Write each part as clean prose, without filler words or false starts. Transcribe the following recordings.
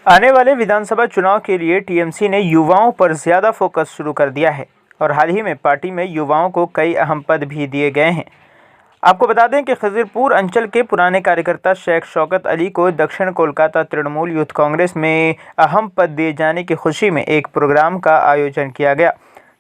आने वाले विधानसभा चुनाव के लिए टीएमसी ने युवाओं पर ज़्यादा फोकस शुरू कर दिया है और हाल ही में पार्टी में युवाओं को कई अहम पद भी दिए गए हैं। आपको बता दें कि खजीरपुर अंचल के पुराने कार्यकर्ता शेख शौकत अली को दक्षिण कोलकाता तृणमूल यूथ कांग्रेस में अहम पद दिए जाने की खुशी में एक प्रोग्राम का आयोजन किया गया,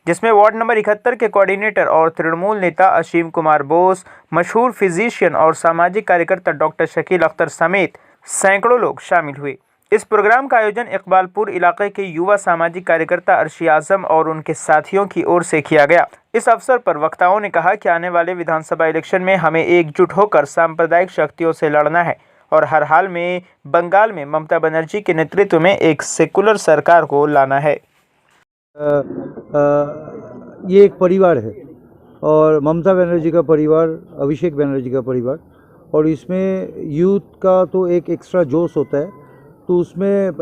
जिसमें वार्ड नंबर 71 के कोऑर्डिनेटर और तृणमूल नेता असीम कुमार बोस, मशहूर फिजिशियन और सामाजिक कार्यकर्ता डॉक्टर शकील अख्तर समेत सैकड़ों लोग शामिल हुए। इस प्रोग्राम का आयोजन इकबालपुर इलाके के युवा सामाजिक कार्यकर्ता अर्शी आजम और उनके साथियों की ओर से किया गया। इस अवसर पर वक्ताओं ने कहा कि आने वाले विधानसभा इलेक्शन में हमें एकजुट होकर सांप्रदायिक शक्तियों से लड़ना है और हर हाल में बंगाल में ममता बनर्जी के नेतृत्व में एक सेकुलर सरकार को लाना है। ये एक परिवार है और ममता बनर्जी का परिवार, अभिषेक बनर्जी का परिवार, और इसमें यूथ का तो एक एक्स्ट्रा जोश होता है। तो उसमें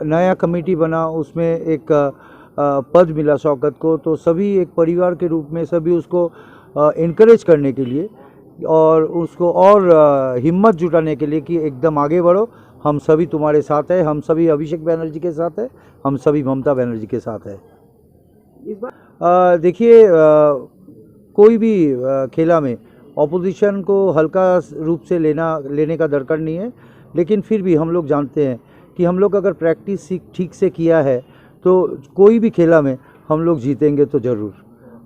नया कमेटी बना, उसमें एक पद मिला शौकत को, तो सभी एक परिवार के रूप में सभी उसको इनकरेज करने के लिए और उसको और हिम्मत जुटाने के लिए कि एकदम आगे बढ़ो, हम सभी तुम्हारे साथ हैं, हम सभी अभिषेक बनर्जी के साथ हैं, हम सभी ममता बनर्जी के साथ हैं। इस बार देखिए, कोई भी खेला में ऑपोजिशन को हल्का रूप से लेने का दरकार नहीं है, लेकिन फिर भी हम लोग जानते हैं कि हम लोग अगर प्रैक्टिस ठीक से किया है तो कोई भी खेला में हम लोग जीतेंगे तो ज़रूर।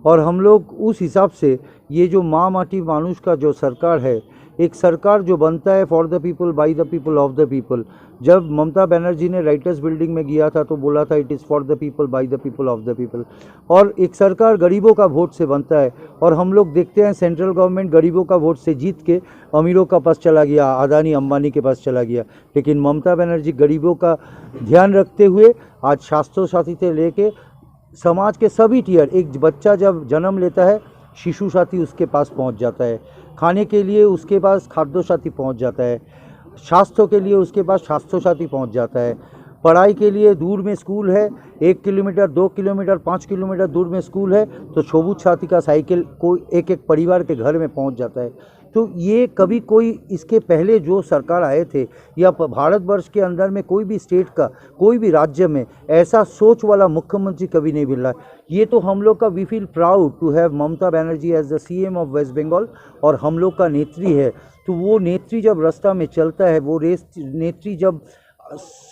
और हम लोग उस हिसाब से ये जो माँ माटी मानुष का जो सरकार है, एक सरकार जो बनता है for the people, by the people, of the people. जब ममता बनर्जी ने राइटर्स बिल्डिंग में गया था तो बोला था it is for the people, by the people, of the people. और एक सरकार गरीबों का वोट से बनता है और हम लोग देखते हैं सेंट्रल गवर्नमेंट गरीबों का वोट से जीत के अमीरों का पास चला गया, अदानी अंबानी के पास चला गया। लेकिन ममता बनर्जी गरीबों का ध्यान रखते हुए आज स्वास्थ्य साथी से लेके समाज के सभी टियर, एक बच्चा जब जन्म लेता है शिशु साथी उसके पास पहुंच जाता है, खाने के लिए उसके पास खाद्य साथी पहुंच जाता है, स्वास्थ्य के लिए उसके पास स्वास्थ्य साथी पहुंच जाता है, पढ़ाई के लिए दूर में स्कूल है, 1 किलोमीटर, 2 किलोमीटर, 5 किलोमीटर दूर में स्कूल है तो सबूत साथी का साइकिल कोई एक परिवार के घर में पहुंच जाता है। तो ये कभी कोई इसके पहले जो सरकार आए थे या भारतवर्ष के अंदर में कोई भी स्टेट का, कोई भी राज्य में ऐसा सोच वाला मुख्यमंत्री कभी नहीं मिल रहा है। ये तो हम लोग का we feel proud to have Mamata Banerjee as the CM of West Bengal, और हम लोग का नेत्री है। तो वो नेत्री जब रास्ता में चलता है, वो नेत्री जब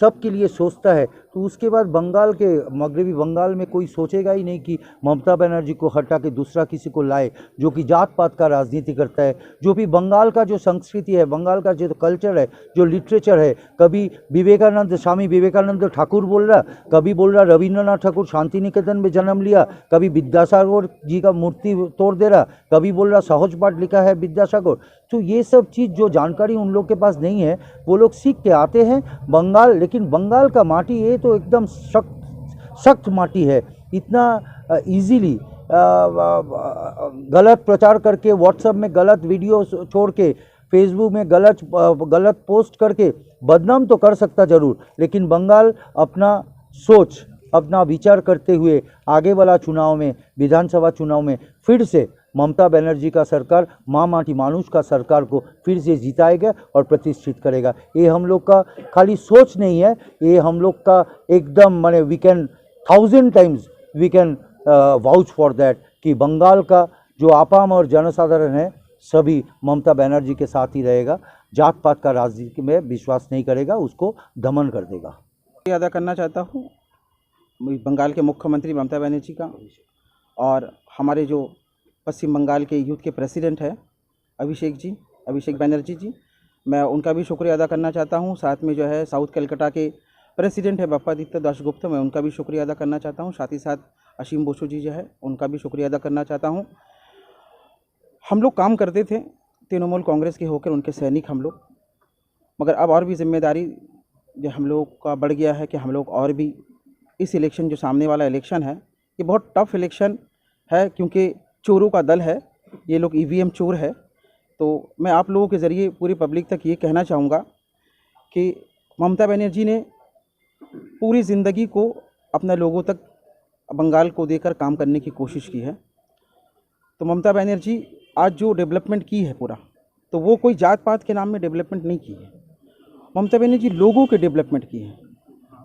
सबके लिए सोचता है, तो उसके बाद बंगाल के मगरबी बंगाल में कोई सोचेगा ही नहीं कि ममता बनर्जी को हटा के दूसरा किसी को लाए जो कि जात पात का राजनीति करता है। जो भी बंगाल का जो संस्कृति है, बंगाल का जो कल्चर है, जो लिटरेचर है, कभी विवेकानंद, स्वामी विवेकानंद ठाकुर बोल रहा, कभी बोल रहा रविंद्रनाथ ठाकुर शांति निकेतन में जन्म लिया, कभी विद्यासागर जी का मूर्ति तोड़ दे रहा, कभी बोल रहा सहज पाठ लिखा है विद्यासागर। तो ये सब चीज़ जो जानकारी उन लोग के पास नहीं है, वो लोग सीख के आते हैं बंगाल। लेकिन बंगाल का माटी ये तो एकदम सख्त माटी है। इतना इजीली गलत प्रचार करके, व्हाट्सएप में गलत वीडियो छोड़ के, फेसबुक में गलत पोस्ट करके बदनाम तो कर सकता ज़रूर, लेकिन बंगाल अपना सोच, अपना विचार करते हुए आगे वाला चुनाव में, विधानसभा चुनाव में फिर से ममता बनर्जी का सरकार, माँ माटी मानुष का सरकार को फिर से जिताएगा और प्रतिष्ठित करेगा। ये हम लोग का खाली सोच नहीं है, ये हम लोग का एकदम माने we can 1000 times we can vouch for that कि बंगाल का जो आपाम और जनसाधारण है सभी ममता बनर्जी के साथ ही रहेगा। जात पात का राजनीति में विश्वास नहीं करेगा, उसको दमन कर देगा। अदा करना चाहता हूँ बंगाल के मुख्यमंत्री ममता बनर्जी का, और हमारे जो पश्चिम बंगाल के यूथ के प्रेसिडेंट हैं अभिषेक बनर्जी जी, मैं उनका भी शुक्रिया अदा करना चाहता हूं। साथ में जो है साउथ कलकत्ता के प्रेसिडेंट है बप्पादित्य दासगुप्ता, मैं उनका भी शुक्रिया अदा करना चाहता हूं। साथ ही साथ असीम बोसु जी जो है उनका भी शुक्रिया अदा करना चाहता हूं। हम लोग काम करते थे तृणमूल कांग्रेस के होकर, उनके सैनिक हम लोग, मगर अब और भी जिम्मेदारी जो हम लोग का बढ़ गया है कि हम लोग और भी इस इलेक्शन, जो सामने वाला इलेक्शन है, ये बहुत टफ इलेक्शन है क्योंकि चोरों का दल है, ये लोग ईवीएम चोर है। तो मैं आप लोगों के ज़रिए पूरी पब्लिक तक ये कहना चाहूँगा कि ममता बनर्जी ने पूरी ज़िंदगी को अपने लोगों तक बंगाल को देकर काम करने की कोशिश की है। तो ममता बनर्जी आज जो डेवलपमेंट की है पूरा, तो वो कोई जात पात के नाम में डेवलपमेंट नहीं की है। ममता बनर्जी लोगों के डेवलपमेंट की है।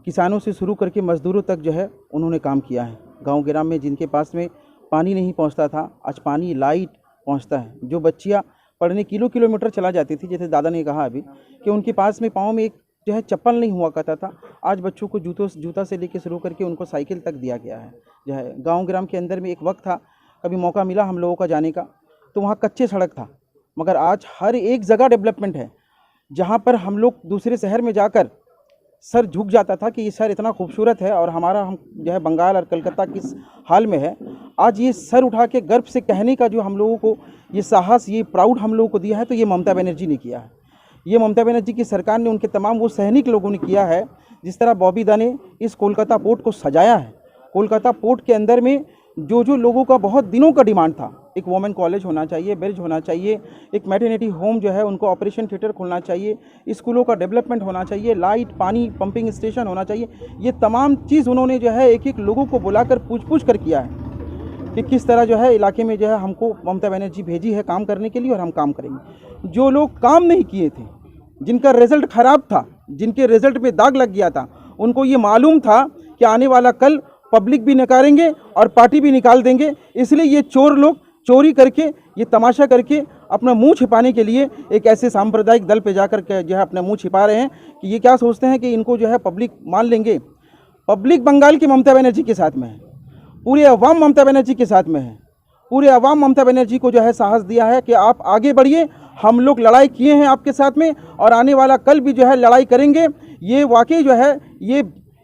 किसानों से शुरू करके मज़दूरों तक जो है उन्होंने काम किया है। गांव गिराम में जिनके पास में पानी नहीं पहुंचता था, आज पानी, लाइट पहुंचता है। जो बच्चियां पढ़ने किलोमीटर चला जाती थी, जैसे दादा ने कहा अभी कि उनके पास में पाँव में एक जो है चप्पल नहीं हुआ करता था, आज बच्चों को जूता से लेकर शुरू करके उनको साइकिल तक दिया गया है। जो है गाँव गिराम के अंदर में एक वक्त था, कभी मौका मिला हम लोगों का जाने का, तो वहाँ कच्चे सड़क था, मगर आज हर एक जगह डेवलपमेंट है। जहाँ पर हम लोग दूसरे शहर में जाकर सर झुक जाता था कि ये शहर इतना खूबसूरत है और हम जो है बंगाल और कलकत्ता किस हाल में है, आज ये सर उठा के गर्व से कहने का जो हम लोगों को ये साहस, ये प्राउड हम लोगों को दिया है, तो ये ममता बनर्जी ने किया है। ये ममता बनर्जी की सरकार ने, उनके तमाम वो सैनिक लोगों ने किया है। जिस तरह बॉबी दा ने इस कोलकाता पोर्ट को सजाया है, कोलकाता पोर्ट के अंदर में जो लोगों का बहुत दिनों का डिमांड था, एक वुमेन कॉलेज होना चाहिए, ब्रिज होना चाहिए, एक मैटरनिटी होम जो है उनको ऑपरेशन थिएटर खोलना चाहिए, स्कूलों का डेवलपमेंट होना चाहिए, लाइट, पानी, पंपिंग स्टेशन होना चाहिए, ये तमाम चीज़ उन्होंने जो है एक एक लोगों को बुलाकर पूछ कर किया है कि किस तरह जो है इलाके में जो है हमको ममता बनर्जी भेजी है काम करने के लिए, और हम काम करेंगे। जो लोग काम नहीं किए थे, जिनका रिजल्ट ख़राब था, जिनके रिजल्ट में दाग लग गया था, उनको ये मालूम था कि आने वाला कल पब्लिक भी नकारेंगे और पार्टी भी निकाल देंगे, इसलिए ये चोर लोग चोरी करके, ये तमाशा करके अपना मुंह छिपाने के लिए एक ऐसे सांप्रदायिक दल पे जाकर के जो है अपना मुंह छिपा रहे हैं कि ये क्या सोचते हैं कि इनको जो है पब्लिक मान लेंगे। पब्लिक बंगाल की ममता बनर्जी के साथ में है, पूरे अवाम ममता बनर्जी के साथ में है। पूरे अवाम ममता बनर्जी को जो है साहस दिया है कि आप आगे बढ़िए, हम लोग लड़ाई किए हैं आपके साथ में और आने वाला कल भी जो है लड़ाई करेंगे। ये वाकई जो है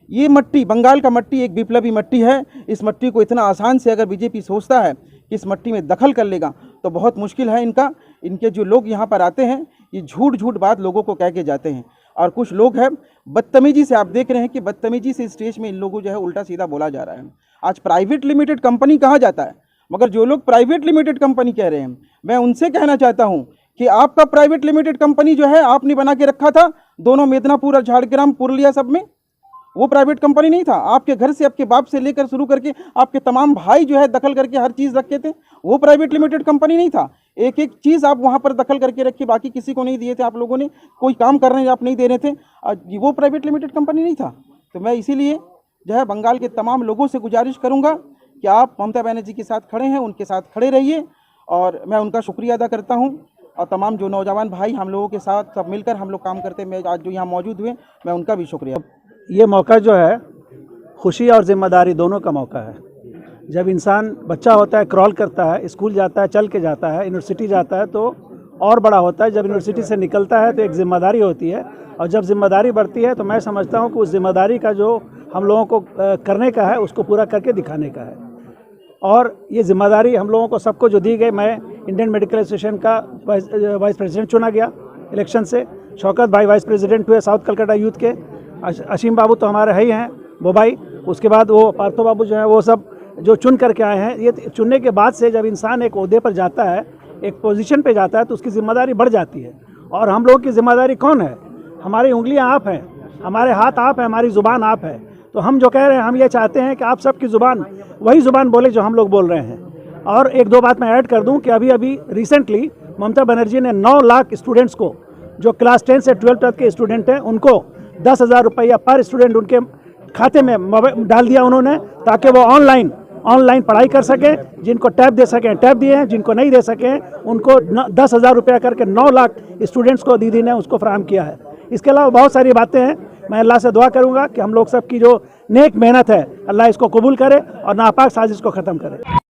ये मट्टी, बंगाल का मट्टी एक विप्लवी मट्टी है। इस मट्टी को इतना आसान से अगर बीजेपी सोचता है कि इस मट्टी में दखल कर लेगा तो बहुत मुश्किल है इनका। इनके जो लोग यहाँ पर आते हैं, ये झूठ बात लोगों को कह के जाते हैं, और कुछ लोग हैं बदतमीजी से, आप देख रहे हैं कि बदतमीजी से स्टेज में इन लोगों जो है उल्टा सीधा बोला जा रहा है। आज प्राइवेट लिमिटेड कंपनी कहा जाता है, मगर जो लोग प्राइवेट लिमिटेड कंपनी कह रहे हैं, मैं उनसे कहना चाहता हूँ कि आपका प्राइवेट लिमिटेड कंपनी जो है आपने बना के रखा था दोनों मेदिनीपुर और झारग्राम, पुरुलिया, सब में, वो प्राइवेट कंपनी नहीं था। आपके घर से, आपके बाप से लेकर शुरू करके आपके तमाम भाई जो है दखल करके हर चीज़ रखे थे, वो प्राइवेट लिमिटेड कंपनी नहीं था। एक एक चीज़ आप वहाँ पर दखल करके रखी, बाकी किसी को नहीं दिए थे आप लोगों ने, कोई काम करने आप नहीं दे रहे थे, वो प्राइवेट लिमिटेड कंपनी नहीं था। तो मैं इसीलिए जो है बंगाल के तमाम लोगों से गुजारिश करूँगा कि आप ममता बनर्जी के साथ खड़े हैं, उनके साथ खड़े रहिए, और मैं उनका शुक्रिया अदा करता हूँ। और तमाम जो नौजवान भाई हम लोगों के साथ सब मिलकर हम लोग काम करते हैं, मैं आज जो यहाँ मौजूद हुए, मैं उनका भी शुक्रिया। ये मौका जो है खुशी और ज़िम्मेदारी दोनों का मौका है। जब इंसान बच्चा होता है, क्रॉल करता है, स्कूल जाता है, चल के जाता है, यूनिवर्सिटी जाता है, तो और बड़ा होता है। जब यूनिवर्सिटी से निकलता है तो एक ज़िम्मेदारी होती है, और जब ज़िम्मेदारी बढ़ती है तो मैं समझता हूँ कि उस ज़िम्मेदारी का जो हम लोगों को करने का है उसको पूरा करके दिखाने का है। और ये ज़िम्मेदारी हम लोगों को सबको जो दी गई, मैं इंडियन मेडिकल एसोसिएशन का वाइस प्रेसिडेंट चुना गया इलेक्शन से, शौकत भाई वाइस प्रेसिडेंट हुए साउथ कलकत्ता यूथ के, असीम बाबू तो हमारे है ही हैं वो भाई, उसके बाद वो पार्थो बाबू जो हैं, वो सब जो चुन करके आए हैं। ये चुनने के बाद से जब इंसान एक ओहदे पर जाता है, एक पोजीशन पे जाता है, तो उसकी ज़िम्मेदारी बढ़ जाती है। और हम लोग की ज़िम्मेदारी कौन है? हमारी उंगलियां आप हैं, हमारे हाथ आप हैं, हमारी ज़ुबान आप है। तो हम जो कह रहे हैं, हम ये चाहते हैं कि आप सबकी ज़ुबान वही ज़ुबान बोले जो हम लोग बोल रहे हैं। और एक दो बात मैं ऐड कर दूं कि अभी रिसेंटली ममता बनर्जी ने 9 लाख स्टूडेंट्स को, जो क्लास 10 से 12 तक के स्टूडेंट हैं, उनको 10,000 रुपया पर स्टूडेंट उनके खाते में डाल दिया उन्होंने, ताकि वो ऑनलाइन पढ़ाई कर सकें। जिनको टैब दे सकें टैब दिए हैं, जिनको नहीं दे सकें उनको 10,000 रुपया करके 9 लाख स्टूडेंट्स को दीदी ने उसको फराहम किया है। इसके अलावा बहुत सारी बातें हैं। मैं अल्लाह से दुआ करूंगा कि हम लोग सब की जो नेक मेहनत है, अल्लाह इसको कबूल करे और नापाक साजिश को ख़त्म करे।